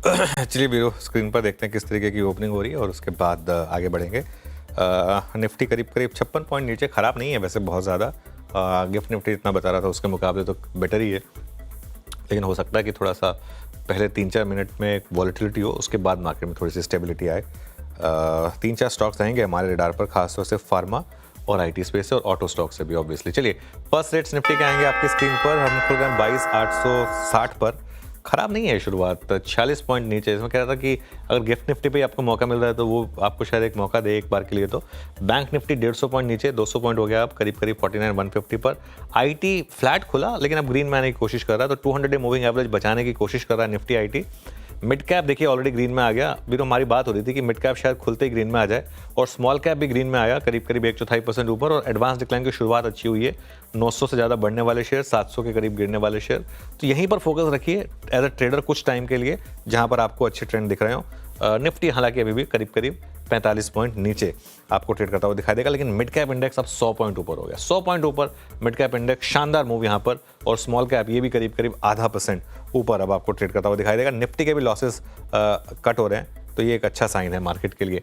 चलिए वीरो स्क्रीन पर देखते हैं किस तरीके की ओपनिंग हो रही है और उसके बाद आगे बढ़ेंगे। निफ्टी करीब करीब 56 पॉइंट नीचे, ख़राब नहीं है वैसे बहुत ज़्यादा। गिफ्ट निफ्टी जितना बता रहा था उसके मुकाबले तो बेटर ही है, लेकिन हो सकता है कि थोड़ा सा पहले 3-4 मिनट में वॉलेटिलिटी हो, उसके बाद मार्केट में थोड़ी सी स्टेबिलिटी आए। 3-4 स्टॉक्स रहेंगे हमारे रडार पर, खासतौर से फार्मा और आईटी स्पेस से और ऑटो स्टॉक से भी ऑब्वियसली। चलिए फर्स्ट रेट्स निफ्टी के आएंगे आपकी स्क्रीन पर। हम खुल गए 22,860 पर। खराब नहीं है शुरुआत, 46 पॉइंट नीचे। इसमें कह रहा था कि अगर गिफ्ट निफ्टी पे आपको मौका मिल रहा है तो वो आपको शायद एक मौका दे एक बार के लिए। तो बैंक निफ्टी 150 पॉइंट नीचे, 200 पॉइंट हो गया आप करीब करीब 49,150 पर। आईटी फ्लैट खुला लेकिन अब ग्रीन में आने की कोशिश कर रहा है, तो 200 डे मूविंग एवरेज बचाने की कोशिश कर रहा है निफ्टी आईटी। मिड कैप देखिए ऑलरेडी ग्रीन में आ गया। अभी तो हमारी बात हो रही थी कि मिड कैप शायद खुलते ही ग्रीन में आ जाए, और स्मॉल कैप भी ग्रीन में आया करीब करीब 1/4% ऊपर। और एडवांस डिक्लाइन की शुरुआत अच्छी हुई है, 900 से ज़्यादा बढ़ने वाले शेयर, 700 के करीब गिरने वाले शेयर। तो यहीं पर फोकस रखिए एज अ ट्रेडर कुछ टाइम के लिए, जहां पर आपको अच्छे ट्रेंड दिख रहे हो। निफ्टी हालांकि अभी भी करीब करीब 45 पॉइंट नीचे आपको ट्रेड करता हुआ दिखाई देगा, लेकिन मिड कैप इंडेक्स अब 100 पॉइंट ऊपर हो गया। 100 पॉइंट ऊपर मिड कैप इंडेक्स, शानदार मूव यहाँ पर। और स्मॉल कैप ये भी करीब करीब 0.5% ऊपर अब आपको ट्रेड करता हुआ दिखाई देगा। निफ्टी के भी लॉसेस कट हो रहे हैं, तो ये एक अच्छा साइन है मार्केट के लिए।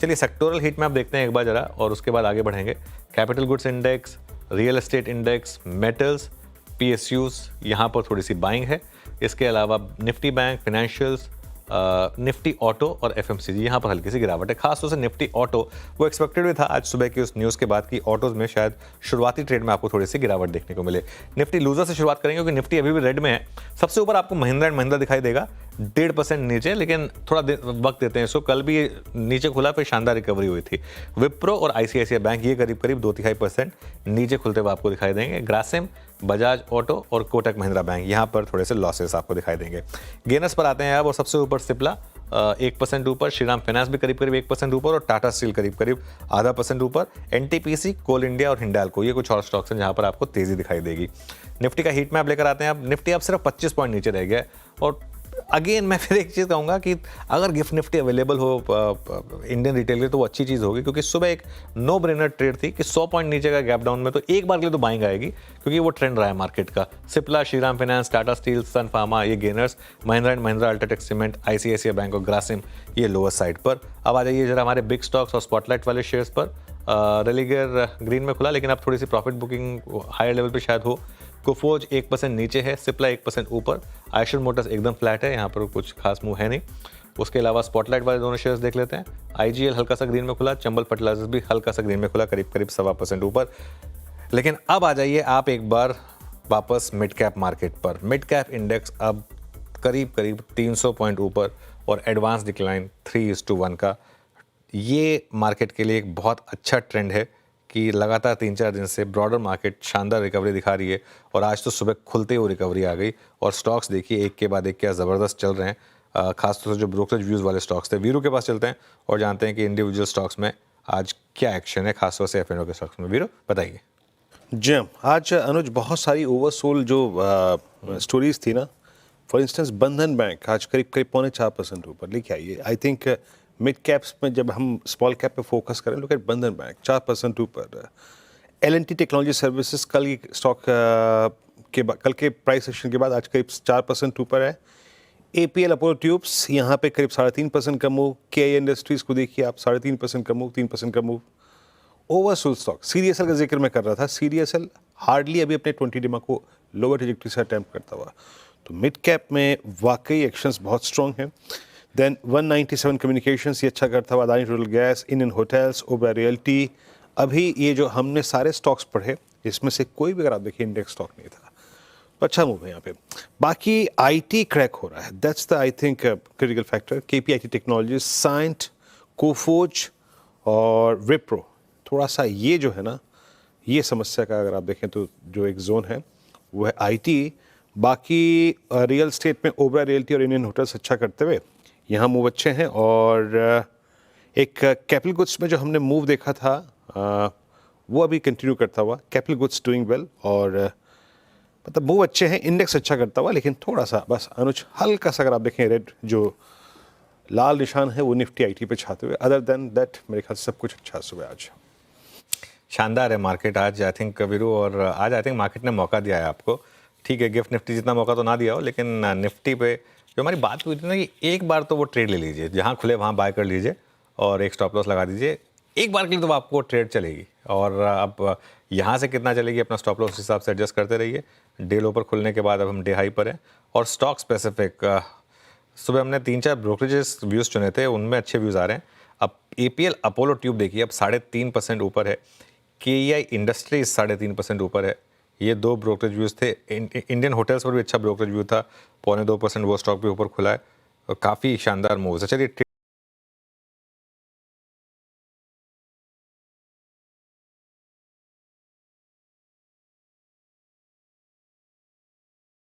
चलिए सेक्टोरल हीट मैप देखते हैं एक बार जरा, और उसके बाद आगे बढ़ेंगे। Capital goods index, real estate index, metals, PSUs, यहाँ पर थोड़ी सी बाइंग है। इसके अलावा Nifty bank, financials, Nifty auto और एफएमसीजी, यहाँ पर हल्की सी गिरावट है। खासतौर से निफ्टी ऑटो, वो एक्सपेक्टेड भी था आज सुबह की उस न्यूज़ के बाद कि ऑटोज में शायद शुरुआती ट्रेड में आपको थोड़ी सी गिरावट देखने को मिले। निफ्टी लूजर से शुरुआत करेंगे क्योंकि निफ्टी अभी भी रेड में है। सबसे ऊपर आपको महिंद्रा एंड महिंद्रा दिखाई देगा 1.5% नीचे, लेकिन थोड़ा वक्त देते हैं इसको। कल भी नीचे खुला, फिर शानदार रिकवरी हुई थी। विप्रो और आईसीआईसीआई बैंक ये करीब करीब 2-3% नीचे खुलते हुए आपको दिखाई देंगे। ग्रासिम, बजाज ऑटो और कोटक महिंद्रा बैंक, यहाँ पर थोड़े से लॉसेस आपको दिखाई देंगे। गेनर्स पर आते हैं अब, और सबसे ऊपर सिप्ला 1% ऊपर, श्रीराम फाइनेंस भी करीब करीब 1% ऊपर, और टाटा स्टील करीब करीब 0.5% ऊपर। एनटीपीसी, कोल इंडिया और हिंडाल्को, ये कुछ और स्टॉक्स हैं जहां पर आपको तेजी दिखाई देगी। निफ्टी का हीट मैप लेकर आते हैं अब। निफ्टी अब सिर्फ 25 पॉइंट नीचे रह गया है। और अगेन मैं फिर एक चीज़ कहूँगा कि अगर गिफ्ट निफ्टी अवेलेबल हो इंडियन रिटेल के, तो वो अच्छी चीज़ होगी, क्योंकि सुबह एक नो ब्रेनर ट्रेड थी कि 100 पॉइंट नीचे का गैप डाउन में तो एक बार के लिए तो बाइंग आएगी, क्योंकि वो ट्रेंड रहा है मार्केट का। सिप्ला, श्रीराम फाइनेंस, टाटा स्टील, सन फार्मा ये gainers, Mahindra and Mahindra, UltraTech cement, ICICI bank और ग्रासिम ये लोअर साइड पर। अब आ जाइए जरा हमारे बिग स्टॉक्स और स्पॉटलाइट वाले शेयर्स पर। रेलिगर ग्रीन में खुला, लेकिन अब थोड़ी सी प्रॉफिट बुकिंग हायर लेवल पर शायद हो। कोफोज 1% नीचे है, सिप्ला 1% ऊपर, आयशर मोटर्स एकदम फ्लैट है, यहाँ पर कुछ खास मूव है नहीं। उसके अलावा स्पॉटलाइट वाले दोनों शेयर्स देख लेते हैं। आईजीएल हल्का सा ग्रीन में खुला, चंबल फर्टिलाइजर्स भी हल्का सा ग्रीन में खुला, करीब करीब 1.25% ऊपर। लेकिन अब आ जाइए आप एक बार वापस मिड कैप मार्केट पर। मिड कैप इंडेक्स अब करीब करीब 300 पॉइंट ऊपर, और एडवांस डिक्लाइन 3:1 का। ये मार्केट के लिए एक बहुत अच्छा ट्रेंड है कि लगातार 3-4 दिन से ब्रॉडर मार्केट शानदार रिकवरी दिखा रही है, और आज तो सुबह खुलते हुए रिकवरी आ गई। और स्टॉक्स देखिए एक के बाद एक क्या ज़बरदस्त चल रहे हैं। खासतौर से जो ब्रोकरेज व्यूज़ वाले स्टॉक्स थे, वीरू के पास चलते हैं और जानते हैं कि इंडिविजुअल स्टॉक्स में आज क्या एक्शन है, खासतौर से एफएनओ के स्टॉक्स में। वीरू बताइए। जी आज अनुज बहुत सारी ओवरसोल्ड जो स्टोरीज थी ना। फॉर इंस्टेंस बंधन बैंक आज करीब करीब 4.25% ऊपर लेके आई है। आई थिंक मिड कैप्स में जब हम स्मॉल कैप पे फोकस करें, लुक एट बंधन बैंक 4% ऊपर। एल&टी टेक्नोलॉजी सर्विसेज कल की स्टॉक कल के प्राइस सेशन के बाद आज करीब 4% ऊपर है। एपीएल अपोलो ट्यूब्स यहाँ पे करीब 3.5% का मूव। के इंडस्ट्रीज को देखिए आप, 3.5% का मूव, 3% का मूव। ओवरसोल्ड स्टॉक सीडीएसएल का जिक्र मैं कर रहा था। सीडीएसएल हार्डली अभी अपने 20 डिमा को लोअर ट्रेजेक्टरी से अटैम्प्ट करता हुआ। तो मिड कैप में वाकई एक्शंस बहुत स्ट्रॉन्ग हैं। देन 197 कम्युनिकेशंस ये अच्छा करता हुआ, Adani total gas, Indian hotels, Obra realty. अभी ये जो हमने सारे स्टॉक्स पढ़े, इसमें से कोई भी अगर आप देखिए इंडेक्स स्टॉक नहीं था, तो अच्छा मूव है यहाँ पे। बाकी आईटी क्रैक हो रहा है, that's the I think critical factor. KPIT Technologies, Cyient, Coforge और विप्रो, थोड़ा सा ये जो है ना, ये समस्या का अगर आप देखें तो जो एक जोन है वो है आईटी। बाकी रियल स्टेट में ओबरा रियल्टी और इंडियन होटल्स अच्छा करते हुए यहाँ मूव अच्छे हैं। और एक कैपिटल गुड्स में जो हमने मूव देखा था वो अभी कंटिन्यू करता हुआ। कैपिटल गुड्स डूइंग वेल, और मतलब मूव अच्छे हैं, इंडेक्स अच्छा करता हुआ, लेकिन थोड़ा सा बस अनुज हल्का सा अगर आप देखें रेड जो लाल निशान है वो निफ्टी आईटी पे छाते हुए। अदर देन दैट मेरे ख्याल से सब कुछ अच्छा सुबह आज। शानदार है मार्केट आज आई थिंक वीरू, और आज आई थिंक मार्केट ने मौका दिया है आपको। ठीक है, गिफ्ट निफ्टी जितना मौका तो ना दिया हो, लेकिन निफ्टी पे जो हमारी बात हुई थी ना कि एक बार तो वो ट्रेड ले लीजिए, जहाँ खुले वहाँ बाय कर लीजिए और एक स्टॉप लॉस लगा दीजिए, एक बार के लिए तो आपको ट्रेड चलेगी। और अब यहाँ से कितना चलेगी अपना स्टॉप लॉस हिसाब से एडजस्ट करते रहिए। डे लो पर खुलने के बाद अब हम डे हाई पर हैं। और स्टॉक स्पेसिफिक सुबह हमने 3-4 ब्रोकरेजेस व्यूज़ चुने थे, उनमें अच्छे व्यूज़ आ रहे हैं। अब APL अपोलो ट्यूब देखिए, अब 3.5% ऊपर है। KEI इंडस्ट्रीज 3.5% ऊपर है। ये 2 ब्रोकरेज व्यूज़ थे। इंडियन होटल्स पर भी अच्छा ब्रोकरेज व्यू था, 0.25% वो स्टॉक भी ऊपर खुला है। काफ़ी शानदार मूव्स है। चलिए